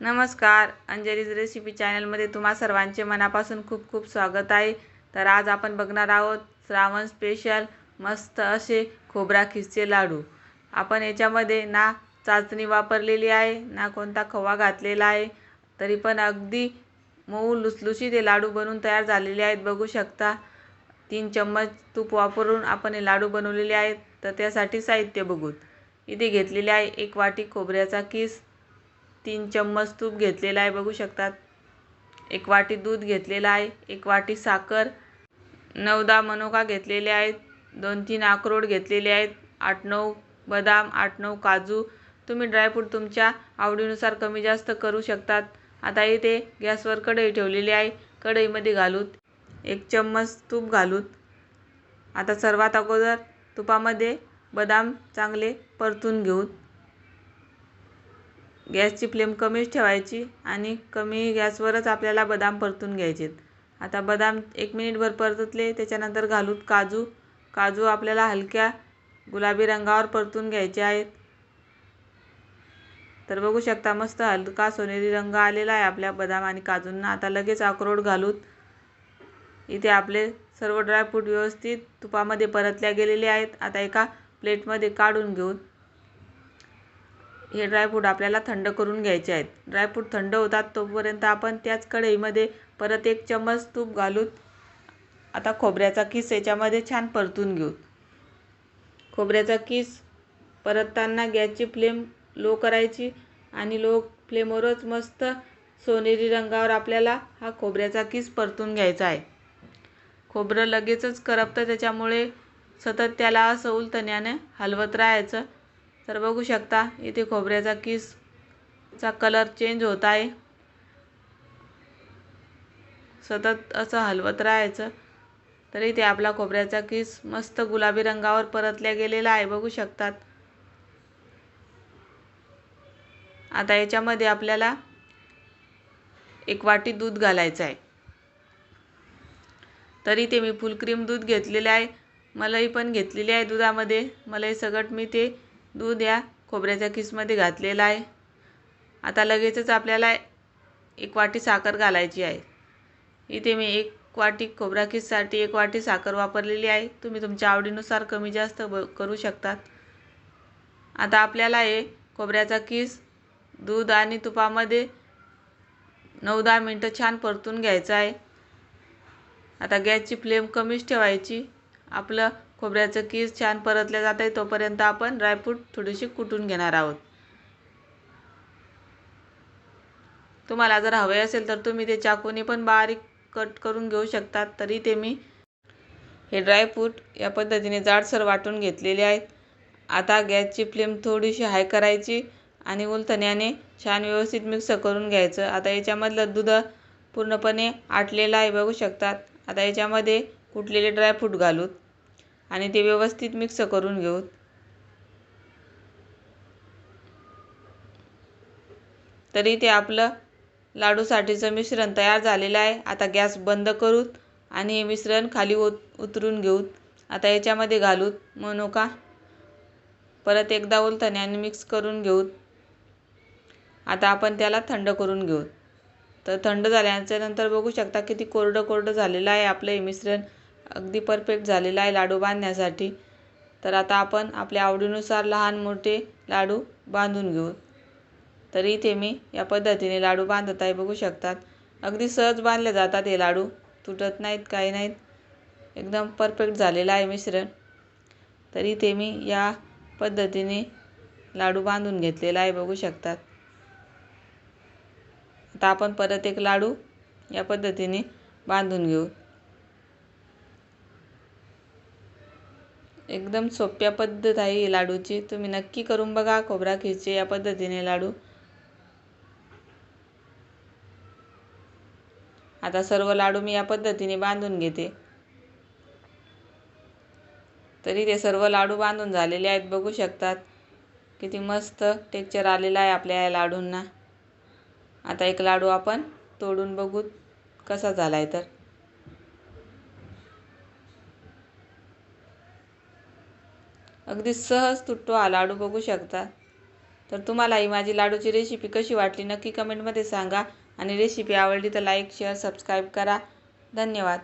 नमस्कार, अंजलीज रेसिपी चॅनलमध्ये तुम्हा सर्वांचे मनापासून खूप खूप स्वागत आहे. तर आज आपण बघणार आहोत श्रावण स्पेशल मस्त असे खोबरा खिसचे लाडू. आपण याच्यामध्ये ना चाचणी वापरलेली आहे ना कोणता खवा घातलेला आहे, तरी पण अगदी मऊ लुसलुशीत हे लाडू बनवून तयार झालेले आहेत. बघू शकता 3 चम्मच तूप वापरून आपण हे लाडू बनवलेले आहेत. तर त्यासाठी साहित्य बघूत. इथे घेतलेले आहे 1 वाटी खोबऱ्याचा किस, 3 चम्मच तूप घेतलेला आहे बघू शकतात, 1 वाटी दूध घेतलेला आहे, 1 वाटी साखर, 9-10 मनुका घेतलेले आहेत, 2-3 अक्रोड घेतलेले आहेत, 8-9 बदाम, 8-9 काजू. तुम्ही ड्रायफ्रूट तुमच्या आवडीनुसार कमी जास्त करू शकतात. आता इथे गॅसवर कढई ठेवलेली आहे. कढईमध्ये घालूत 1 चम्मच तूप घालूत. आता सर्वात अगोदर तुपामध्ये बदाम चांगले परतून घेऊत. गॅसची फ्लेम कमीच ठेवायची आणि कमी गॅसवरच आपल्याला बदाम परतून घ्यायचे. आता बदाम 1 मिनिटभर परतले. त्याच्यानंतर घालूत काजू. काजू आपल्याला हलक्या गुलाबी रंगावर परतून घ्यायचे आहेत. तर बघू शकता मस्त हलका सोनेरी रंग आलेला आहे आपल्या बदाम आणि काजूंना. आता लगेच अक्रोड घालूत. इथे आपले सर्व ड्रायफ्रूट व्यवस्थित तुपामध्ये परतल्या गेलेले आहेत. आता एका प्लेटमध्ये काढून घेऊन हे ड्रायफ्रूट आपल्याला थंड करून घ्यायचे आहेत. ड्रायफ्रूट थंड होतात तोपर्यंत आपण त्याच कढईमध्ये परत 1 चम्मच तूप घालूत. आता खोबऱ्याचा किस याच्यामध्ये छान परतून घेऊ. खोबऱ्याचा किस परतताना गॅसची फ्लेम लो करायची आणि लो फ्लेमवरच मस्त सोनेरी रंगावर आपल्याला हा खोबऱ्याचा किस परतून घ्यायचा आहे. खोबरं लगेचच करपतं, त्याच्यामुळे सतत त्याला असं उलथण्याने हलवत राहायचं. तर बघू शकता इथे खोबऱ्याचा किसचा कलर चेंज होत आहे. सतत असं हलवत राहायचं. तर इथे आपला खोबऱ्याचा किस मस्त गुलाबी रंगावर परतल्या गेलेला आहे बघू शकतात. आता याच्यामध्ये आपल्याला 1 वाटी दूध घालायचं आहे. तरी ते मी फुल क्रीम दूध घेतलेले आहे. मलाई पण घेतलेली आहे दुधामध्ये. मलाई सगट मी ते दूध या खोबऱ्याच्या किसमध्ये घातलेलं आहे. आता लगेचच आपल्याला 1 वाटी साखर घालायची आहे. इथे मी 1 वाटी खोबरा किससाठी 1 वाटी साखर वापरलेली आहे. तुम्ही तुमच्या आवडीनुसार कमी जास्त करू शकतात. आता आपल्याला हे खोबऱ्याचा किस दूध आणि तुपामध्ये 9-10 मिनटं छान परतून घ्यायचं आहे. आता गॅसची फ्लेम कमीच ठेवायची. आपलं खोबऱ्याचं किस छान परतल्या जात आहे तोपर्यंत आपण ड्रायफ्रूट थोडीशी कुटून घेणार आहोत. तुम्हाला जर हवे असेल तर तुम्ही ते चाकूने पण बारीक कट करून घेऊ शकतात. तरी ते मी हे ड्रायफ्रूट या पद्धतीने जाडसर वाटून घेतलेले आहेत. आता गॅसची फ्लेम थोडीशी हाय करायची आणि उलथण्याने छान व्यवस्थित मिक्स करून घ्यायचं. आता याच्यामधलं दूध पूर्णपणे आटलेलं आहे बघू शकतात. आता याच्यामध्ये कुटलेले ड्रायफ्रूट घालूत आणि ते व्यवस्थित मिक्स करून घेऊत. तरी ते आपलं लाडूसाठीचं मिश्रण तयार झालेलं आहे. आता गॅस बंद करूत आणि हे मिश्रण खाली उतरून घेऊत. आता याच्यामध्ये घालूत मनुका. परत एकदा उलथण्याने मिक्स करून घेऊत. आता आपण त्याला थंड करून घेऊत. तर थंड झाल्याच्या नंतर बघू शकता किती कोरडं कोरडं झालेलं आहे आपलं हे मिश्रण. अगदी परफेक्ट झालेलं आहे लाडू बांधण्यासाठी. तर आता आपण आपल्या आवडीनुसार लहान मोठे लाडू बांधून घेऊ. तर इथे मी या पद्धतीने लाडू बांधत आहे बघू शकतात. अगदी सहज बांधले जातात हे लाडू, तुटत नाहीत काही नाहीत. एकदम परफेक्ट झालेलं आहे मिश्रण. तर इथे मी या पद्धतीने लाडू बांधून घेतलेला आहे बघू शकतात. आता आपण परत एक लाडू या पद्धतीने बांधून घेऊ. एकदम सोप्या पद्धत आहे ही लाडूची. तुम्ही नक्की करून बघा खोबरा खिसचे या पद्धतीने लाडू. आता सर्व लाडू मी या पद्धतीने बांधून घेते. तरी ते सर्व लाडू बांधून झालेले आहेत बघू शकतात. किती मस्त टेक्स्चर आलेलं आहे आपल्या या लाडूंना. आता एक लाडू आपण तोडून बघू कसा झाला आहे. तर अगदी सहज तुटतो हा लाडू बघू शकता. तर तुम्हाला ही माझी लाडूची रेसिपी कशी वाटली नक्की कमेंटमध्ये सांगा आणि रेसिपी आवडली तर लाईक शेअर सबस्क्राईब करा. धन्यवाद.